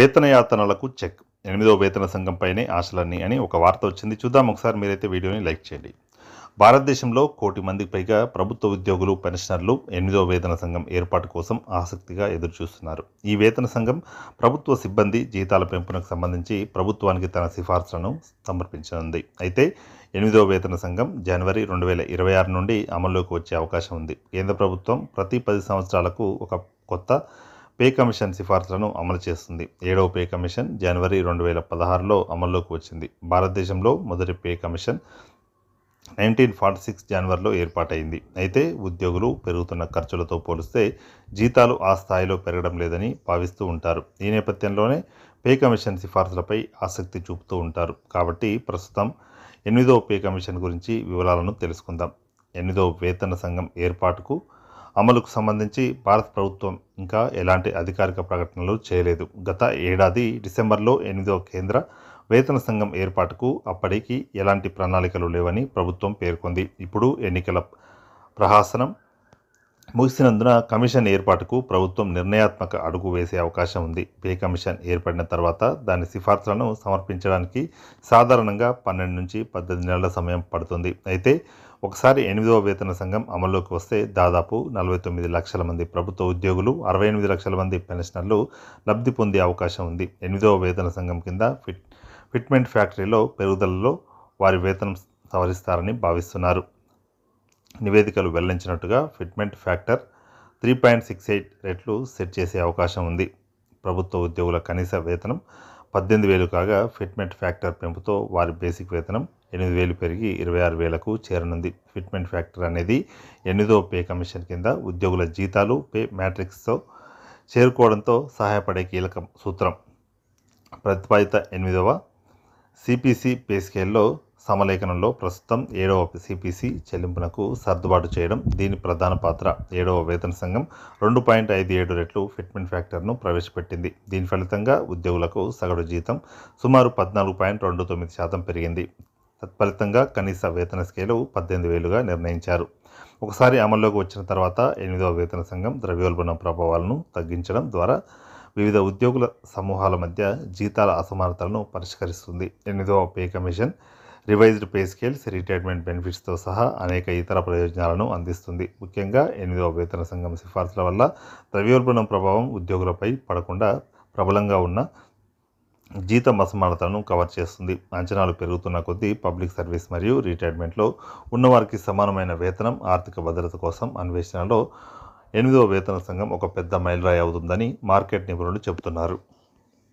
వేతనయాతనలకు check. 8వ వేతన సంఘంపైనే ఆశలన్నీ అని ఒక వార్త వచ్చింది. చూద్దాం ఒకసారి. మీరైతే వీడియోని లైక్ చేయండి. భారతదేశంలో 1 కోటి మందికి పైగా ప్రభుత్వ ఉద్యోగులు, పెన్షనర్లు 8వ వేతన సంఘం ఏర్పాటు కోసం ఆసక్తిగా ఎదురుచూస్తున్నారు. ఈ వేతన సంఘం ప్రభుత్వ సిబ్బంది జీతాల పెంపునకు సంబంధించి ప్రభుత్వానికి తన సిఫార్సులను సమర్పించనుంది. అయితే 8వ వేతన సంఘం జనవరి 2026 నుండి అమల్లోకి వచ్చే అవకాశం ఉంది. కేంద్ర ప్రభుత్వం ప్రతి 10 సంవత్సరాలకు ఒక కొత్త పే కమిషన్ సిఫార్సులను అమలు చేస్తుంది. 7వ పే కమిషన్ జనవరి 2016లో అమల్లోకి వచ్చింది. భారతదేశంలో మొదటి పే కమిషన్ 1946 జనవరిలో ఏర్పాటైంది. అయితే ఉద్యోగులు పెరుగుతున్న ఖర్చులతో పోలిస్తే జీతాలు ఆ స్థాయిలో పెరగడం లేదని భావిస్తూ ఉంటారు. ఈ నేపథ్యంలోనే పే కమిషన్ సిఫార్సులపై ఆసక్తి చూపుతూ ఉంటారు. కాబట్టి ప్రస్తుతం 8వ పే కమిషన్ గురించి వివరాలను తెలుసుకుందాం. 8వ వేతన సంఘం ఏర్పాటుకు అమలుకు సంబంధించి భారత ప్రభుత్వం ఇంకా ఎలాంటి అధికారిక ప్రకటనలు చేయలేదు. గత ఏడాది డిసెంబర్లో 8వ కేంద్ర వేతన సంఘం ఏర్పాటుకు అప్పటికి ఎలాంటి ప్రణాళికలు లేవని ప్రభుత్వం పేర్కొంది. ఇప్పుడు ఎన్నికల ప్రహసనం ముగిసినందున కమిషన్ ఏర్పాటుకు ప్రభుత్వం నిర్ణయాత్మక అడుగు వేసే అవకాశం ఉంది. పే కమిషన్ ఏర్పడిన తర్వాత దాని సిఫార్సులను సమర్పించడానికి సాధారణంగా 12 నుంచి 18 నెలల సమయం పడుతుంది. అయితే ఒకసారి 8వ వేతన సంఘం అమల్లోకి వస్తే దాదాపు 49 లక్షల మంది ప్రభుత్వ ఉద్యోగులు, 68 లక్షల మంది పెన్షనర్లు లబ్ధి పొందే అవకాశం ఉంది. 8వ వేతన సంఘం కింద ఫిట్మెంట్ ఫ్యాక్టరీలో పెరుగుదలలో వారి వేతనం సవరిస్తారని భావిస్తున్నారు. నివేదికలు వెల్లడించినట్టుగా ఫిట్మెంట్ ఫ్యాక్టర్ 3.68 రెట్లు సెట్ చేసే అవకాశం ఉంది. ప్రభుత్వ ఉద్యోగుల కనీస వేతనం 18,000 కాగా ఫిట్మెంట్ ఫ్యాక్టర్ పెంపుతో వారి బేసిక్ వేతనం 8,000 పెరిగి 26,000కు చేరనుంది. ఫిట్మెంట్ ఫ్యాక్టర్ అనేది 8వ పే కమిషన్ కింద ఉద్యోగుల జీతాలు పే మ్యాట్రిక్స్తో చేరుకోవడంతో సహాయపడే కీలక సూత్రం. ప్రతిపాదిత 8వ సిపిసి పే స్కేల్లో సమలేఖనంలో ప్రస్తుతం 7వ సిపిసి చెల్లింపునకు సర్దుబాటు చేయడం దీని ప్రధాన పాత్ర. 7వ వేతన సంఘం 2.57 రెట్లు ఫిట్మెంట్ ఫ్యాక్టర్ను ప్రవేశపెట్టింది. దీని ఫలితంగా ఉద్యోగులకు సగటు జీతం సుమారు 14.29% పెరిగింది. తత్ఫలితంగా కనీస వేతన స్కేలు 18,000గా నిర్ణయించారు. ఒకసారి అమల్లోకి వచ్చిన తర్వాత 8వ వేతన సంఘం ద్రవ్యోల్బణ ప్రభావాలను తగ్గించడం ద్వారా వివిధ ఉద్యోగుల సమూహాల మధ్య జీతాల అసమానతలను పరిష్కరిస్తుంది. 8వ pay commission revised pay scales, retirement బెనిఫిట్స్తో సహా అనేక ఇతర ప్రయోజనాలను అందిస్తుంది. ముఖ్యంగా 8వ వేతన సంఘం సిఫార్సుల వల్ల ద్రవ్యోల్బణం ప్రభావం ఉద్యోగులపై పడకుండా ప్రబలంగా ఉన్న జీతం అసమానతలను కవర్ చేస్తుంది. అంచనాలు పెరుగుతున్న కొద్దీ పబ్లిక్ సర్వీస్ మరియు రిటైర్మెంట్లో ఉన్నవారికి సమానమైన వేతనం, ఆర్థిక భద్రత కోసం అన్వేషణలో 8వ వేతన సంఘం ఒక పెద్ద మైలురాయి అవుతుందని మార్కెట్ నిపుణులు చెబుతున్నారు.